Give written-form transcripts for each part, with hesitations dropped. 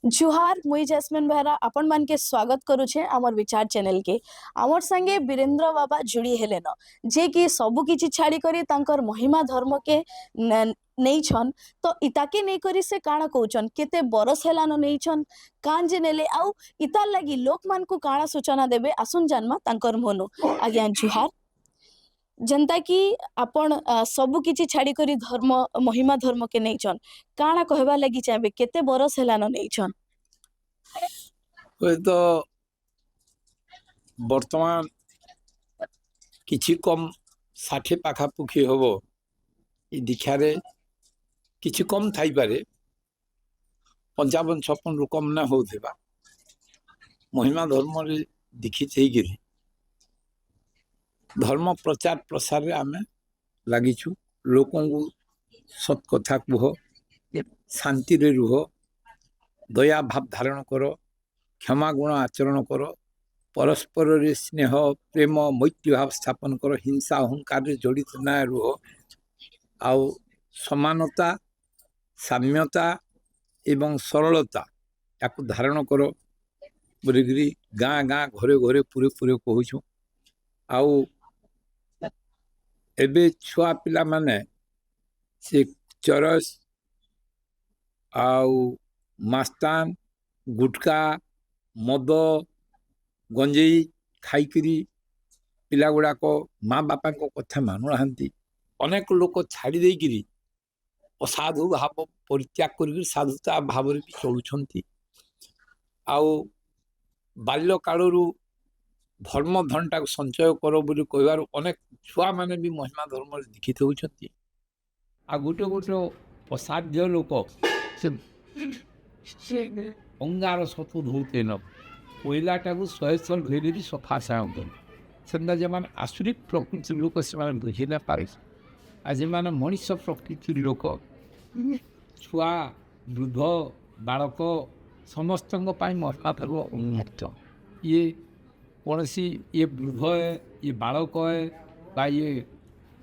जुहार मुई जैस्मिन बेहरा आपण मान के स्वागत करुछे आमर विचार चैनल के। आमर संगे वीरेंद्र बाबा जुड़ी हेले न जे कि सबु किछि छाड़ी करी तांकर महिमा धर्म के नहीं छन। तो इताके नहीं करी से काना कहउछन केते बरस हेलान नहीं छन कान जे नेले आउ इतार लगी लोक मान को काना सूचना देबे आसुन जानमा तांकर मोनो। आज्ञा जुहार। जनता कि आपण सबु किछि छाड़ी करी धर्म महिमा धर्म के नहीं छन काना कहबा लगी चाहे केते बरस हेलान नहीं छन। हुए तो बर्तमान किछि कम 60 पाखापुखी हम ये दीक्षारे किछि कम थाई पारे 55-56 रु कम ना होथिबा महिमा धर्म रे दीक्षित हेगिरी धर्म प्रचार प्रसार रे आमे लागिछु। लोकों को सत कथा कुह, शांति रे रुह, दया भाव धारण करो, क्षमा गुण आचरण करो, परस्पर रे स्नेह प्रेम मैत्री भाव स्थापन करो, हिंसा अहंकार रे जड़ित ना रुह, आउ समानता साम्यता एवं सरलता याकु धारण करो बोलिकी गाँ गाँ घरे घरे पूरे पूरे कहूँ। आउ एबे छुआ पिला माने से चरस आउ मास्तान गुटका मद गंजेई खाईकरी पिला गुड़ाक माँ बापा कथा मानु नाहांती। अनेक लोक छाड़ी देकिरी असाधु भाव परित्याग कर साधुता भाव भी चलुछंती। आउ बाल्य कालरू धर्म धनटा संचय कर बोली कहबार अनेक छुआ माने भी महिमा धर्म दीक्षित होती। आ गोटे गोटे असाध्य लोक से अंगार सतु धोते न कोईलाटा को 100 सन घेरी भी सफा साउंड सेंदा जमान आसुरिक प्रकृति लोक से बुझी ना पारे। आज मैंने मनीष प्रकृति लोक छुआ वृद्ध बालक समस्त महिमा धर्म उन्मुक्त। ये कौन सी ये वृद्ध है ये बालक है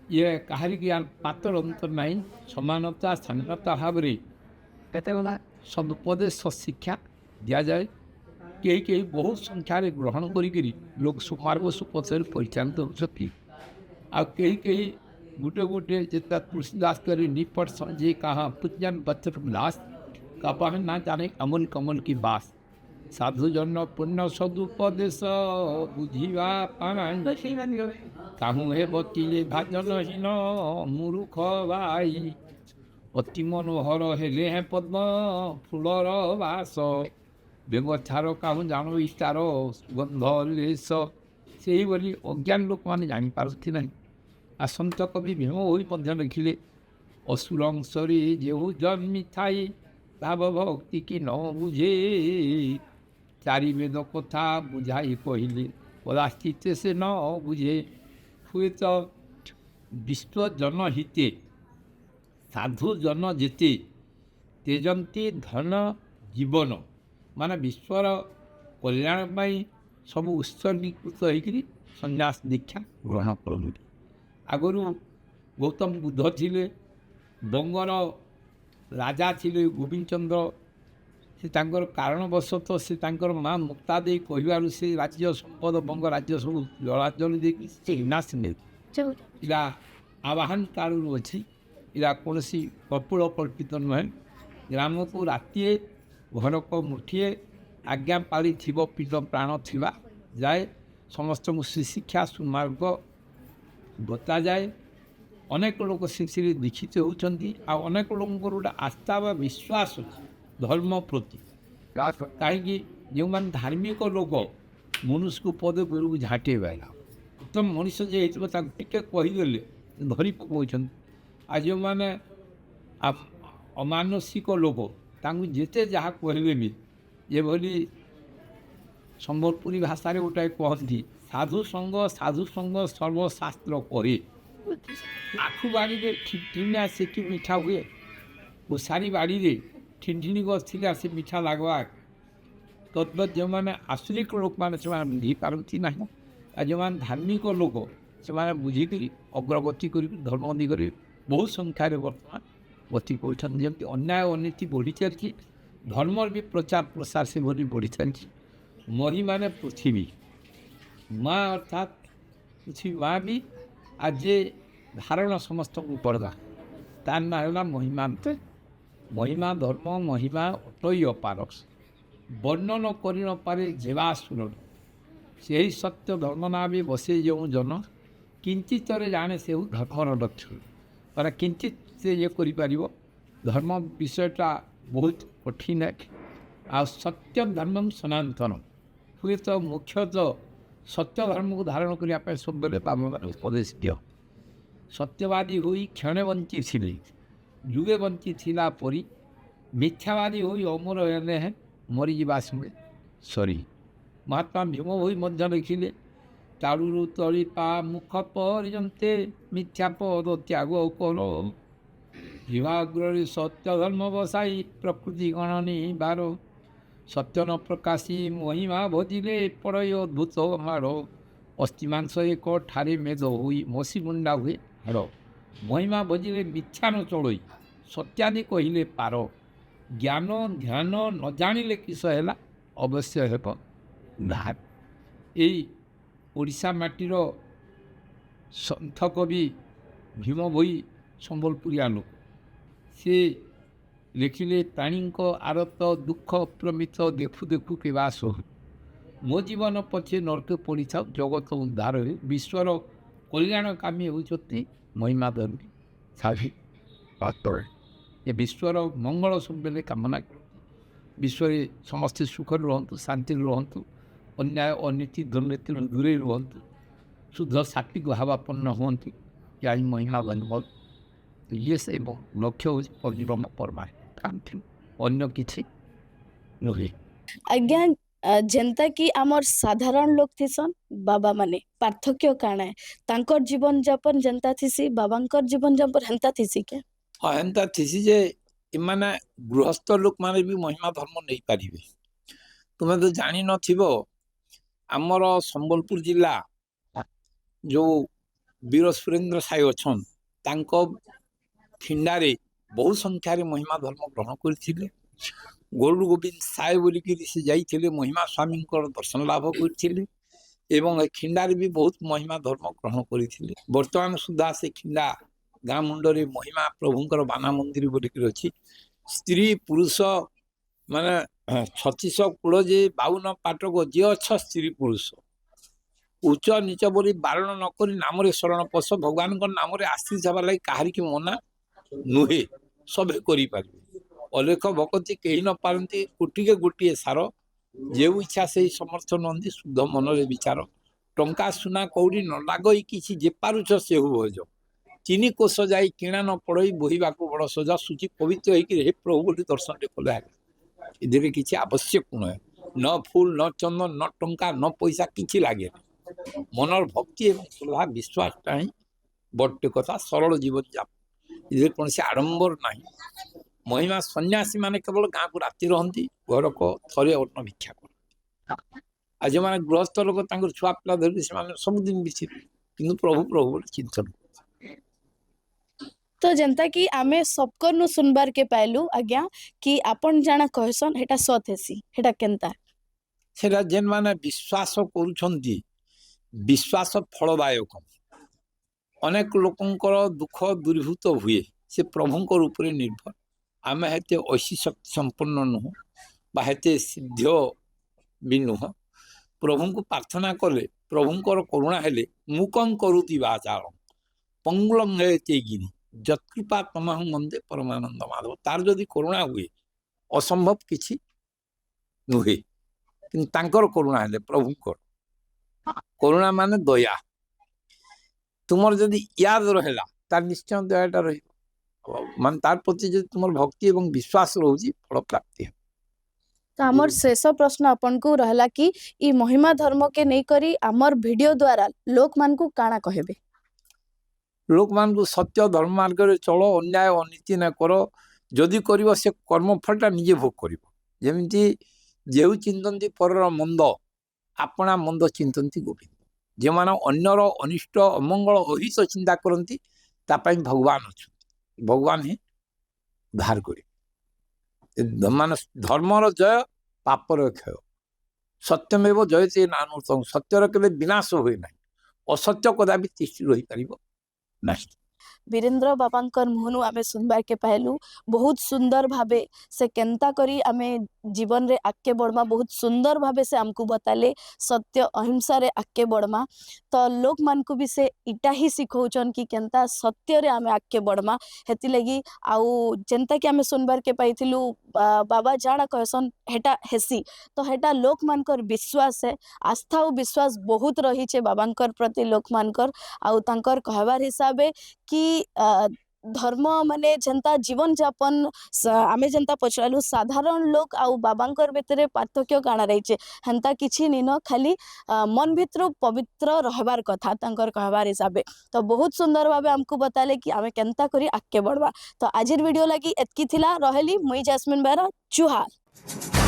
ये कहारी की पात्र अंतर नहीं समानता स्थानता भाव में सदुपदेश शिक्षा दि जाए। कई बहुत संख्यार ग्रहण करी लोक सुमार्ग सुपथर परिचालित होती। कई गोटे गोटे जितना तुलसीदास करी निपट समझे कहा पुजन बच्चर विलास कपा ना जाने अमन कमल की बास साधु जन पुण्य सदुपदेश बुझीवा काहू हे बतिले भाजनहीन मूर्ख भाई अति मनोहर हेले हैं पद्म फूलर बास व्यवचार काहू जान इष्टार सुगंध लेस से बोली अज्ञान लोक मैंने जापारती ना। आसंत कवि भीम हो लिखिले असुरंसरी जेहू जन्मी थाई भाव भक्ति की न बुझे चारि वेद कथा बुझाई कहले पदास्थित से न बुझे। हुए तो विश्व जन हिते साधु जन जेते तेजंती धन जीवन माने विश्वर कल्याण पाई सब उत्सर्गीकृत होकर संन्यास दीक्षा ग्रहण कर। आगु गौतम बुद्ध थिले बंगर राजा थिले गोविंद चंद्र से तांकर कारणवशतः से तांकर माँ मुक्ता दे कहबार से राज्य संपद बंग राज्य सब जलाजल दे नाश ने इला आवाहन कालू अच्छी इला कौन सी कपूल कल्पित नुहे। ग्राम को रातिए घर को मुठिए आज्ञा पाली थी पीठ प्राण थिबा जाए समस्त शिक्षा सुमार्ग बता जाए। अनेक लोक शिक्षे दीक्षित होती। अनेक लोक गोटे आस्था व विश्वास धर्म प्रति कहीं जो मान धार्मिक लोक मनुष्य को पद गुरु झाटे बाला उत्तम मनुष्य जे टे कहीदे धरी पकाउछन। आ जो मैंने अमानसिक लोक जिते जहाँ कहले भी ये बोली संबलपुरी भाषा गोटाए कहती साधु संग सर्वशास्त्र करे आखु बाड़ी में ठिनठिनिया से कि मीठा हुए ओसारी बाड़ी में ठिनठिनी गछ थी से मीठा लगवा तद्वत जो मैंने आसुरिक लोक मैंने से बुझी पारती ना। जो मैंने धार्मिक लोक से बुझिक अग्रगति कर धर्म दिगरे बहुत संख्यार बर्तमान गति कर अन्याय अनीति बढ़ी चलती ধর্মর বি প্রচার প্রসার সে ভরি বড়ি চালিছে। মহি মানে পৃথিবী, মা অর্থাৎ পৃথিবী মা বি আর যে ধারণা সমস্ত পড়বা তার না হল মহিমান্তে। মহিমা ধর্ম মহিমা অতই অপারস, বর্ণন করি নপারে যেবা শুন। ସେହି ସତ୍ୟ ଧର୍ମ ନାଁ ବି ବସେଇ ଯେଉଁ ଜନ କିଞ୍ଚିତରେ ଜାଣେ ସେଉ ଧର୍ମର ଲକ୍ଷଣ। ମାନେ କିଞ୍ଚିତ ସେ ଇଏ କରିପାରିବ। ଧର୍ମ ବିଷୟଟା ବହୁତ କଠିନ ଆଉ ସତ୍ୟ ଧର୍ମ ସନାତନ। ହୁଏତ ମୁଖ୍ୟତଃ ସତ୍ୟ ଧର୍ମକୁ ଧାରଣ କରିବା ପାଇଁ ସବୁବେଳେ ବାମମାନେ ଉପଦେଶ ଦିଅ। ସତ୍ୟବାଦୀ ହୋଇ କ୍ଷଣେ ବଞ୍ଚିଥିଲେ ଯୁଗେ ବଞ୍ଚିଥିଲା ପରି, ମିଥ୍ୟାବାଦୀ ହୋଇ ଅମର ହେଲେ ମରିଯିବା ସମୟ ସରି। ମହାତ୍ମା ଭୀମ ହୋଇ ମଧ୍ୟ ଲେଖିଲେ, ତାଳୁରୁ ତଳି ପା ମୁଖ ପର୍ଯ୍ୟନ୍ତେ ମିଥ୍ୟା ପଦ ତ୍ୟାଗ କର। ବିଭାଗ୍ରରେ ସତ୍ୟ ଧର୍ମ ବସାଇ ପ୍ରକୃତି ଗଣନି ବାର। ସତ୍ୟ ନ ପ୍ରକାଶୀ ମହିମା ଭଜିଲେ ପଡ଼ୟ ଅଦ୍ଭୁତ ମାଡ଼। ଅସ୍ଥି ମାଂସ ଏକ ଠାରେ ମେଦ ହୋଇ ମସି ମୁଣ୍ଡା ହୁଏ ହାଡ଼। ମହିମା ଭଜିଲେ ମିଥ୍ୟା ନ ଚଳଇ ସତ୍ୟାଦି କହିଲେ ପାର। ଜ୍ଞାନ ଧ୍ୟାନ ନ ଜାଣିଲେ କିସ ହେଲା ଅବଶ୍ୟ ହେବ ଧାର। এই ଓଡ଼ିଶା ମାଟିର ସନ୍ଥ କବି ଭୀମ ଭୋଇ ସମ୍ବଲପୁରିଆ ଲୋକ। ସେ ଲେଖିଲେ, ପ୍ରାଣୀଙ୍କ ଆରତ ଦୁଃଖ ପ୍ରମିତ ଦେଖୁ ଦେଖୁ କେବା ସହୁ। ମୋ ଜୀବନ ପଛେ ନର୍କେ ପଡ଼ିଥାଉ ଜଗତ ଉଦ୍ଧାର ହୁଏ। ବିଶ୍ୱର କଲ୍ୟାଣକାମୀ ହେଉଛନ୍ତି ମହିମା ଧର୍ମୀ ସାଧୁ ପାତ୍ର। ଏ ବିଶ୍ୱର ମଙ୍ଗଳ ସବୁବେଳେ କାମନା କରନ୍ତି। ବିଶ୍ୱରେ ସମସ୍ତେ ସୁଖରେ ରୁହନ୍ତୁ, ଶାନ୍ତିରେ ରୁହନ୍ତୁ, ଅନ୍ୟାୟ ଅନୀତି ଦୁର୍ନୀତିରୁ ଦୂରେଇ ରୁହନ୍ତୁ, ଶୁଦ୍ଧ ସାତ୍ଵିକ ଭାବାପନ୍ନ ହୁଅନ୍ତୁ। ଏହା ହିଁ ମହିମା ଧର୍ମ। ଇଏ ସେ ଲକ୍ଷ୍ୟ ହେଉଛି ପରିବ୍ରହ୍ମ ପରମା କାନ୍ତି, ଅନ୍ୟ କିଛି ନୁହେଁ। ଆଜ୍ଞା ଯେନ୍ତା କି ଆମର୍ ସାଧାରଣ ଲୋକ ଥିସନ୍ ବାବା ମାନେ ପାର୍ଥକ୍ୟ କାଣା ଏ ତାଙ୍କର ଜୀବନ ଯାପନ ଯେନ୍ତା ଥିସି ବାବାଙ୍କର ଜୀବନ ଯାପନ ହେନ୍ତା ଥିସି କେ? ହଁ ଏନ୍ତା ଥିସି ଯେ ଏମାନେ ଗୃହସ୍ଥ ଲୋକମାନେ ବି ମହିମା ଧର୍ମ ନେଇପାରିବେ। ତୁମେ ତ ଜାଣିନଥିବ, ଆମର ସମ୍ବଲପୁର ଜିଲ୍ଲା ଯେଉଁ ବୀର ସୁରେନ୍ଦ୍ର ସାଏ ଅଛନ୍, ତାଙ୍କ ଖିଣ୍ଡାରେ ବହୁ ସଂଖ୍ୟାରେ ମହିମା ଧର୍ମ ଗ୍ରହଣ କରିଥିଲେ। ଗରୁଡ଼ ଗୋବିନ୍ଦ ସାଏ ବୋଲିକିରି ସେ ଯାଇଥିଲେ, ମହିମା ସ୍ୱାମୀଙ୍କର ଦର୍ଶନ ଲାଭ କରିଥିଲେ ଏବଂ ଏ ଖିଣ୍ଡାରେ ବି ବହୁତ ମହିମା ଧର୍ମ ଗ୍ରହଣ କରିଥିଲେ। ବର୍ତ୍ତମାନ ସୁଦ୍ଧା ସେ ଖିଣ୍ଡା ଗାଁ ମୁଣ୍ଡରେ ମହିମା ପ୍ରଭୁଙ୍କର ବାନା ମନ୍ଦିର ବୋଲିକିରି ଅଛି। ସ୍ତ୍ରୀ ପୁରୁଷ ମାନେ 36 କୂଳ ଯେ 52 ପାଟକ ଯିଏ ଅଛ ସ୍ତ୍ରୀ ପୁରୁଷ ଉଚ୍ଚ ନିଚ ବୋଲି ବାରଣ ନ କରି ନାମରେ ଶରଣ ପଶ। ଭଗବାନଙ୍କ ନାମରେ ଆଶ୍ରିତ ହେବା ଲାଗି କାହାରିକି ମନା ନୁହେଁ, ସବେ କରିପାରିବେ। ଅଲେଖ ଭକତି କେହି ନ ପାରନ୍ତି, କୋଟିକେ ଗୋଟିଏ ସାର। ଯେଉଁ ଇଚ୍ଛା ସେହି ସମର୍ଥ ନୁହନ୍ତି, ଶୁଦ୍ଧ ମନରେ ବିଚାର। ଟଙ୍କା ସୁନା କଉଡ଼ି ନ ଲାଗଇ କିଛି ଯେ ପାରୁଛ ସେହୁ ଭଜ। ଚିନି କୋଷ ଯାଇ କିଣା ନ ପଡ଼ଇ ବୋହିବାକୁ ବଡ଼ ସଜା। ସୂଚି ପବିତ୍ର ହେଇକି ହେ ପ୍ରଭୁ ବୋଲି ଦର୍ଶନଟେ କଲେ ହେଲା। ଏଥିରେ କିଛି ଆବଶ୍ୟକ ନୁହେଁ। ନ ଫୁଲ ନ ଚନ୍ଦନ ନ ଟଙ୍କା ନ ପଇସା କିଛି ଲାଗେନି। ମନର ଭକ୍ତି ଏବଂ ଶ୍ରଦ୍ଧା ବିଶ୍ୱାସଟା ହିଁ ବଡ଼ କଥା। ସରଳ ଜୀବନ ଯାପନ, ଏଥିରେ କୌଣସି ଆଡ଼ମ୍ବର ନାହିଁ। ମହିମା ସନ୍ନ୍ୟାସୀ ମାନେ କେବଳ ଗାଁକୁ ରାତି ରହନ୍ତି, ଘରକ ଥରେ ଅନ୍ନ ଭିକ୍ଷା କରନ୍ତି। ଆଉ ଯେଉଁମାନେ ଗୃହସ୍ଥ ଲୋକ ତାଙ୍କର ଛୁଆ ପିଲା ଧରିକି ସେମାନେ ସବୁଦିନ ବିଛି, କିନ୍ତୁ ପ୍ରଭୁ ପ୍ରଭୁ ବୋଲି ଚିନ୍ତନ। ତ ଯେନ୍ତା କି ଆମେ ସବକର୍ନୁ ସୁନବାର କେ ପାଇଲୁ ଆଜ୍ଞା କି ଆପଣ ଜାଣା କହିସନ୍ ହେଟା ସତ୍ ହେସି, ହେଟା କେନ୍ତା? ସେଟା ଯେନ୍ମାନେ ବିଶ୍ୱାସ କରୁଛନ୍ତି, ବିଶ୍ୱାସ ଫଳଦାୟକ। ଅନେକ ଲୋକଙ୍କର ଦୁଃଖ ଦୂରୀଭୂତ ହୁଏ, ସେ ପ୍ରଭୁଙ୍କର ଉପରେ ନିର୍ଭର। ଆମେ ହେତେ ଐଶୀ ଶକ୍ତି ସମ୍ପନ୍ନ ନୁହଁ ବା ହେତେ ସିଦ୍ଧ ବି ନୁହଁ। ପ୍ରଭୁଙ୍କୁ ପ୍ରାର୍ଥନା କଲେ, ପ୍ରଭୁଙ୍କର କରୁଣା ହେଲେ, ମୁକଂ କରୁଥିବା ଆଚାର ପଙ୍ଗୁଳଂ ହେତେଗିରି ଯତ୍କୃପା ତମାହଂ ମନ୍ଦେ ପରମାନନ୍ଦ ମାଧବ। ତାର ଯଦି କରୁଣା ହୁଏ, ଅସମ୍ଭବ କିଛି ନୁହେଁ। କିନ୍ତୁ ତାଙ୍କର କରୁଣା ହେଲେ, ପ୍ରଭୁଙ୍କର କରୁଣା ମାନେ ଦୟା। ତୁମର ଯଦି ୟାଦ ରହିଲା, ତାର ନିଶ୍ଚୟ ଦୟାଟା ରହିବ। ମାନେ ତାର ପ୍ରତି ଯଦି ତୁମର ଭକ୍ତି ଏବଂ ବିଶ୍ୱାସ ରହୁଛି, ଫଳ ପ୍ରାପ୍ତି ହେବ। ତ ଆମର ଶେଷ ପ୍ରଶ୍ନ ଆପଣଙ୍କୁ ରହିଲା କି ଇ ମହିମା ଧର୍ମ କେ ନେଇ କରି ଆମର ଭିଡିଓ ଦ୍ୱାରା ଲୋକମାନଙ୍କୁ କାଣା କହିବେ? ଲୋକମାନଙ୍କୁ ସତ୍ୟ ଧର୍ମ ମାର୍ଗରେ ଚଳ, ଅନ୍ୟାୟ ଅନୀତି ନ କର। ଯଦି କରିବ ସେ କର୍ମଫଳଟା ନିଜେ ଭୋଗ କରିବ। ଯେମିତି ଯେଉଁ ଚିନ୍ତନ୍ତି ପରର ମନ୍ଦ, ଆପଣା ମନ୍ଦ ଚିନ୍ତନ୍ତି ଗୋବିନ୍ଦ। ଯେଉଁମାନେ ଅନ୍ୟର ଅନିଷ୍ଟ ଅମଙ୍ଗଳ ଅହିତ ଚିନ୍ତା କରନ୍ତି, ତା ପାଇଁ ଭଗବାନ ଅଛନ୍ତି। ଭଗବାନ ହିଁ ଉଦ୍ଧାର କରିବେ। ମାନେ ଧର୍ମର ଜୟ ପାପର କ୍ଷୟ ସତ୍ୟମେବ ଜୟତେ ନାନୃତଂ ସତ୍ୟର କେବେ ବିନାଶ ହୁଏ ନାହିଁ ଅସତ୍ୟ କଦାପି ତିଷ୍ଠି ରହିପାରିବ ନାହିଁ। ବୀରେନ୍ଦ୍ର ବାବାଙ୍କର ମୁହଁରୁ ଆମେ ଶୁଣିବାର୍କେ ପାଇଲୁ ବହୁତ ସୁନ୍ଦର ଭାବେ ସେ କେନ୍ତା କରି ଆମେ ଜୀବନରେ ଆଗକେ ବଢ଼ମା ବହୁତ ସୁନ୍ଦର ଭାବେ ସେ ଆମକୁ ବତାଲେ ସତ୍ୟ ଅହିଂସାରେ ଆଗକେ ବଢ଼ମା ତ ଲୋକମାନଙ୍କୁ ବି ସେ ଇଟା ହିଁ ଶିଖଉଛନ୍ କି କେନ୍ତା ସତ୍ୟରେ ଆମେ ଆଗକେ ବଢ଼ମା ହେଥିଲାଗି ଆଉ ଯେନ୍ତାକି ଆମେ ଶୁଣିବାର୍କେ ପାଇଥିଲୁ ବାବା ଜାଣା କହେସନ୍ ହେଟା ହେସି ତ ହେଟା ଲୋକମାନଙ୍କର ବିଶ୍ୱାସ ହେ ଆସ୍ଥା ଆଉ ବିଶ୍ୱାସ ବହୁତ ରହିଛେ ବାବାଙ୍କର ପ୍ରତି ଲୋକମାନଙ୍କର ଆଉ ତାଙ୍କର କହିବାର ହିସାବେ कि धर्म माने जेंता जीवन जापन आमे जेंता पचरालु साधारण लोक आउ बाबांकर भितरे पार्थक्य काଣା रहिचे हेंता किछि निनो खाली मन भितर पवित्र रहबार कथा तांकर कहबार हिसाबे तो बहुत सुंदर भाबे हमको बताले कि आमे केंता करी आगे बढ़वा तो आजिर वीडियो लगी एतकी थिला रहेली मुई जैस्मिन बेहरा जुहार।